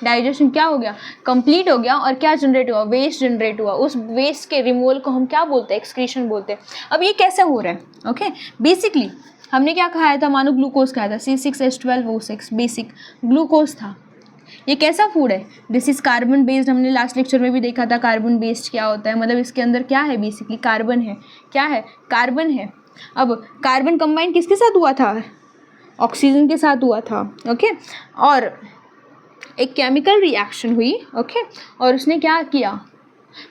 डाइजेशन क्या हो गया, कंप्लीट हो गया, और क्या जनरेट हुआ, वेस्ट जनरेट हुआ. उस वेस्ट के रिमूवल को हम क्या बोलते हैं, एक्सक्रीशन बोलते हैं. अब ये कैसे हो रहा है, ओके, बेसिकली हमने क्या खाया था, मानो ग्लूकोज खाया था, C6H12O6 बेसिक ग्लूकोज था. ये कैसा फूड है, दिस इज़ कार्बन बेस्ड. हमने लास्ट लेक्चर में भी देखा था कार्बन बेस्ड क्या होता है, मतलब इसके अंदर क्या है, बेसिकली कार्बन है. क्या है, कार्बन है. अब कार्बन कंबाइन किसके साथ हुआ था, ऑक्सीजन के साथ हुआ था, ओके, और एक केमिकल रिएक्शन हुई, ओके, और उसने क्या किया,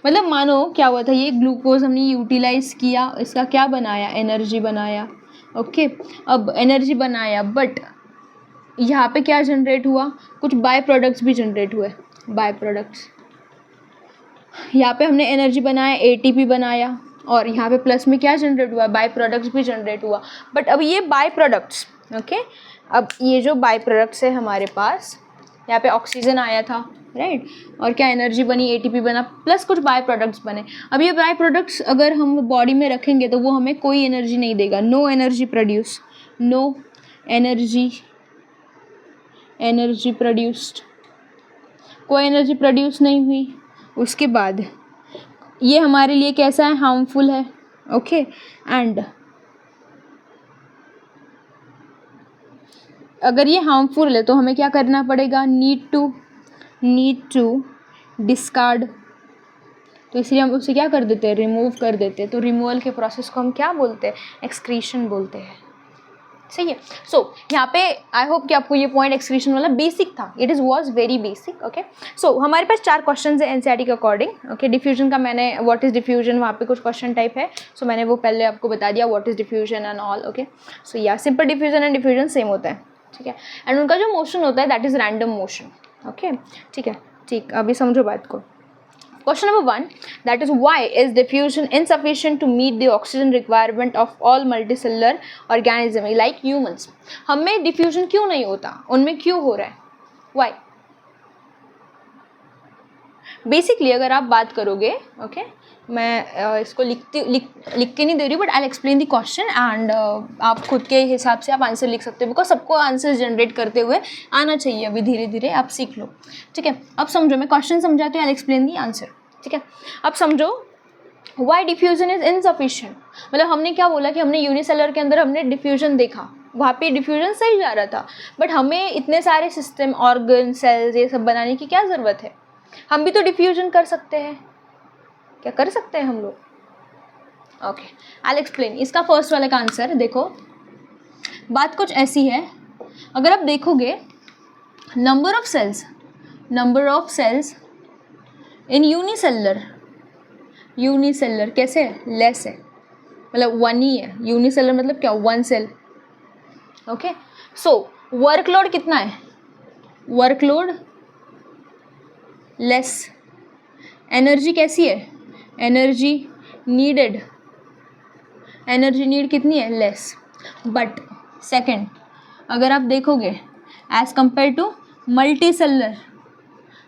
मतलब मानो क्या हुआ था, ये ग्लूकोज हमने यूटिलाइज किया, इसका क्या बनाया, एनर्जी बनाया, ओके. अब एनर्जी बनाया, बट यहाँ पे क्या जनरेट हुआ, कुछ बाय प्रोडक्ट्स भी जनरेट हुए, बाय प्रोडक्ट्स. यहाँ पे हमने एनर्जी बनाया, ATP बनाया, और यहाँ पे प्लस में क्या जनरेट हुआ, बाय प्रोडक्ट्स भी जनरेट हुआ. बट अब ये बाय प्रोडक्ट्स, ओके, अब ये जो बाय प्रोडक्ट्स है हमारे पास, यहाँ पे ऑक्सीजन आया था, राइट, और क्या एनर्जी बनी, ATP बना, प्लस कुछ बाय प्रोडक्ट्स बने. अब ये बाय प्रोडक्ट्स अगर हम बॉडी में रखेंगे तो वो हमें कोई एनर्जी नहीं देगा, नो एनर्जी प्रोड्यूस्ड, कोई एनर्जी प्रोड्यूस नहीं हुई. उसके बाद ये हमारे लिए कैसा है, हार्मफुल है, ओके. एंड अगर ये हार्मफुल है तो हमें क्या करना पड़ेगा, नीड टू डिस्कार्ड. तो इसलिए हम उसे क्या कर देते हैं, रिमूव कर देते हैं. तो रिमूवल के प्रोसेस को हम क्या बोलते हैं, एक्सक्रीशन बोलते हैं. सही है. सो यहाँ पे आई होप कि आपको ये पॉइंट एक्सक्रीशन वाला बेसिक था, it is was very basic, okay. So हमारे पास 4 क्वेश्चन है NCERT के अकॉर्डिंग, ओके. डिफ्यूजन का मैंने व्हाट इज़ डिफ्यूजन, वहाँ पे कुछ क्वेश्चन टाइप है, सो मैंने वो पहले आपको बता दिया, what is diffusion and all, okay. So या simple diffusion and diffusion same होता है, ठीक है. एंड उनका जो मोशन होता है that is random motion, okay. ठीक है, ठीक, अभी समझो बात को. Question number 1, that is, why is diffusion insufficient to meet the oxygen requirement of all multicellular organism like humans? हम में diffusion क्यों नहीं होता, उनमें क्यों हो रहा है, why? बेसिकली अगर आप बात करोगे, ओके, मैं इसको लिख के नहीं दे रही हूँ, but I explain the question and आप खुद के हिसाब से आप आंसर लिख सकते हो, बिकॉज सबको आंसर जनरेट करते हुए आना चाहिए, अभी धीरे धीरे आप सीख लो, ठीक है. अब समझो, मैं क्वेश्चन समझाती हूँ, आई एक्सप्लेन दी आंसर, ठीक है. अब समझो, वाई डिफ्यूजन इज इनसफिशिएंट, मतलब हमने क्या बोला कि हमने यूनिसेलर के अंदर हमने डिफ्यूजन देखा, वहाँ पे डिफ्यूजन सही जा रहा था, बट हमें इतने सारे सिस्टम, ऑर्गन, सेल्स, ये सब बनाने की क्या ज़रूरत है, हम भी तो डिफ्यूजन कर सकते हैं, क्या कर सकते हैं हम लोग, ओके. I explain. इसका फर्स्ट वाले का आंसर देखो, बात कुछ ऐसी है, अगर आप देखोगे number of cells in unicellular कैसे है, लेस है, मतलब 1 ही है. यूनिसेलर मतलब क्या, 1 सेल, ओके. सो वर्कलोड कितना है, वर्कलोड लेस. एनर्जी कैसी है, एनर्जी नीड कितनी है, लेस. बट सेकंड, अगर आप देखोगे एज कंपेयर टू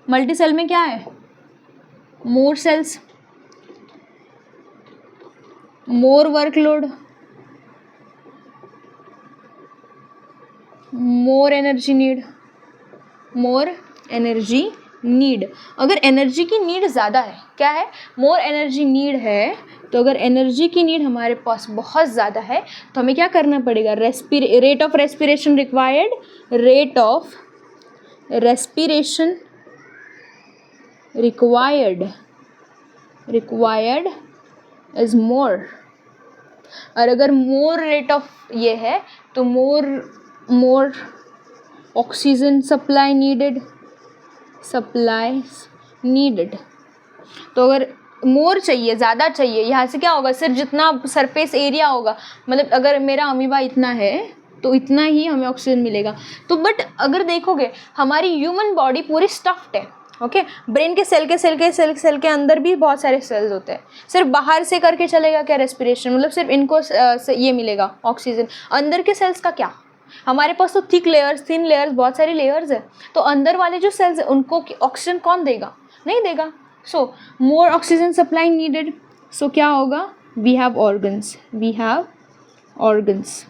मल्टीसेलर में क्या है, मोर सेल्स, मोर वर्कलोड, मोर एनर्जी नीड. अगर एनर्जी की नीड ज़्यादा है, क्या है, मोर एनर्जी नीड है, तो अगर एनर्जी की नीड हमारे पास बहुत ज़्यादा है तो हमें क्या करना पड़ेगा, rate of respiration required is more. और अगर मोर रेट ऑफ ये है तो मोर ऑक्सीजन सप्लाई नीडेड. तो अगर मोर चाहिए, ज़्यादा चाहिए, यहाँ से क्या होगा, सिर्फ जितना सरफेस एरिया होगा, मतलब अगर मेरा अमीबा इतना है तो इतना ही हमें ऑक्सीजन मिलेगा. तो बट अगर देखोगे हमारी ह्यूमन बॉडी पूरी स्टफ्ड है, ओके. ब्रेन के सेल के अंदर भी बहुत सारे सेल्स होते हैं, सिर्फ बाहर से करके चलेगा क्या रेस्पिरेशन, मतलब सिर्फ इनको ये मिलेगा ऑक्सीजन, अंदर के सेल्स का क्या, हमारे पास तो थिक लेयर्स, थिन लेयर्स, बहुत सारी लेयर्स है, तो अंदर वाले जो सेल्स है उनको ऑक्सीजन कौन देगा? नहीं देगा. So more oxygen supply needed. So क्या होगा? We have organs, we have organs.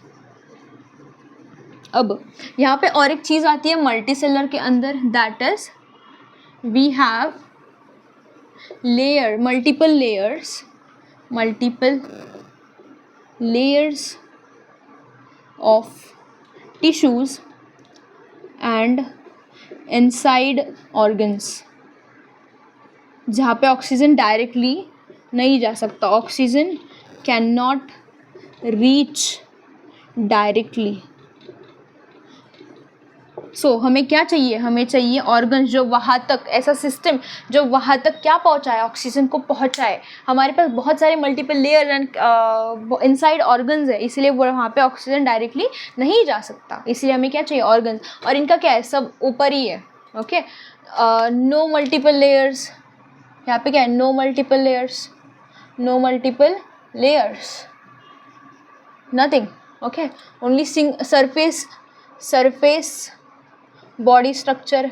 अब यहाँ पे और एक चीज़ आती है मल्टी सेलर के अंदर, that is we have layer, multiple layers of tissues and inside organs, जहाँ पे ऑक्सीजन डायरेक्टली नहीं जा सकता. Oxygen can not reach directly. So हमें क्या चाहिए? हमें चाहिए ऑर्गन्स जो वहाँ तक, ऐसा सिस्टम जो वहाँ तक क्या पहुँचाए? ऑक्सीजन को पहुँचाए. हमारे पास बहुत सारे multiple layer and inside organs है, इसलिए वो वहाँ पे ऑक्सीजन डायरेक्टली नहीं जा सकता. इसलिए हमें क्या चाहिए? ऑर्गन्स. और इनका क्या है? सब ऊपर ही है. ओके. No multiple layers. यहाँ पे क्या है? No multiple layers, nothing. Okay. Only surface body structure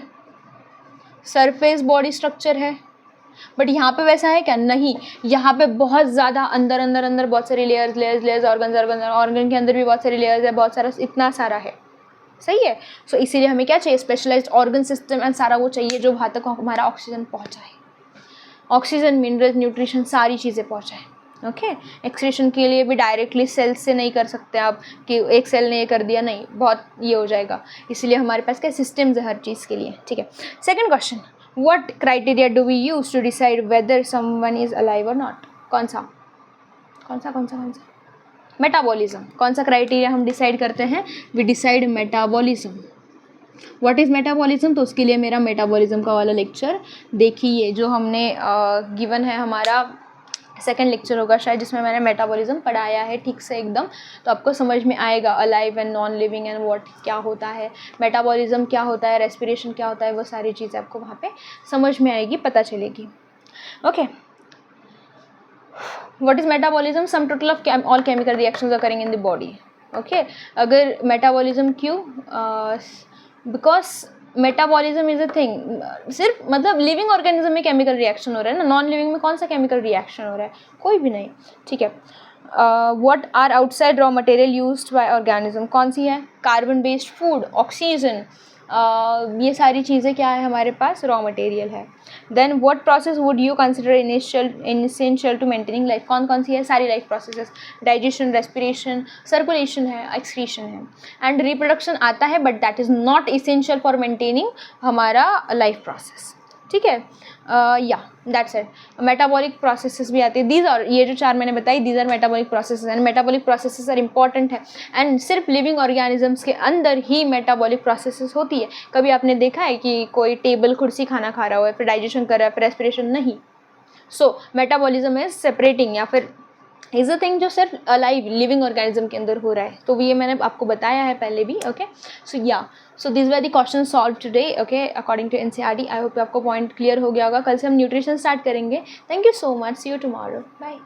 है. बट यहाँ पे वैसा है क्या? नहीं. यहाँ पे बहुत ज़्यादा अंदर बहुत सारी लेयर्स, ऑर्गन के अंदर भी बहुत सारी लेयर्स है, बहुत सारा, इतना सारा है. सही है. सो इसीलिए हमें क्या चाहिए? स्पेशलाइज्ड ऑर्गन सिस्टम एंड सारा वो चाहिए जो वहाँ तक हमारा ऑक्सीजन पहुँचाए. ऑक्सीजन, मिनरल्स, न्यूट्रिशन, सारी चीज़ें पहुँचाए. ओके. एक्सक्रीशन के लिए भी डायरेक्टली सेल से नहीं कर सकते आप कि एक सेल ने ये कर दिया, नहीं, बहुत ये हो जाएगा. इसलिए हमारे पास क्या सिस्टम्स है हर चीज़ के लिए. ठीक है. Second question, what criteria do we use to decide whether someone is alive और नॉट? कौन सा? मेटाबॉलिज्म. कौन सा क्राइटेरिया हम डिसाइड करते हैं? We decide metabolism. What is metabolism? तो उसके लिए मेरा मेटाबॉलिज्म का वाला लेक्चर देखिए, जो हमने गिवन है, हमारा सेकंड लेक्चर होगा शायद, जिसमें मैंने मेटाबॉलिज्म पढ़ाया है ठीक से एकदम. तो आपको समझ में आएगा alive and non living and what क्या होता है, मेटाबॉलिज्म क्या होता है, रेस्पिरेशन क्या होता है, वो सारी चीज़ें आपको वहाँ पे समझ में आएगी, पता चलेगी. Okay. What is metabolism? Sum total of all chemical reactions occurring in the body. Okay. अगर मेटाबॉलिज्म क्यों? Because metabolism is a thing, सिर्फ मतलब लिविंग ऑर्गेनिज्म में केमिकल रिएक्शन हो रहा है ना, नॉन लिविंग में कौन सा केमिकल रिएक्शन हो रहा है? कोई भी नहीं. ठीक है. What are outside raw material used by organism? कौन सी है? कार्बन बेस्ड फूड, ऑक्सीजन, ये सारी चीज़ें क्या है हमारे पास? रॉ मटेरियल है. Then what process would you consider initial to maintaining life? कौन सी है? सारी life processes. Digestion, respiration, circulation है, एक्सक्रीशन है, एंड रिप्रोडक्शन आता है, but that is not essential for maintaining हमारा लाइफ प्रोसेस. ठीक है. या दैट्स इट. मेटाबॉलिक प्रोसेसेस भी आती है. दीज और ये जो चार मैंने बताई, these are metabolic processes, and metabolic processes are important है. एंड सिर्फ लिविंग ऑर्गेनिजम्स के अंदर ही मेटाबॉलिक प्रोसेसेस होती है. कभी आपने देखा है कि कोई टेबल कुर्सी खाना खा रहा हो, फिर डाइजेशन कर रहा है, फिर रेस्पिरेशन? नहीं. सो मेटाबॉलिज्म इज सेपरेटिंग, या फिर इज़ अ थिंग जो सिर्फ अलाइव लिविंग ऑर्गेनिज्म के अंदर हो रहा है. तो ये मैंने आपको बताया है पहले भी. Okay. So this were the question solve today. Okay, according to NCERT. I hope आपको पॉइंट क्लियर हो गया होगा. कल से हम न्यूट्रिशन स्टार्ट करेंगे. Thank you so much. See you tomorrow. Bye.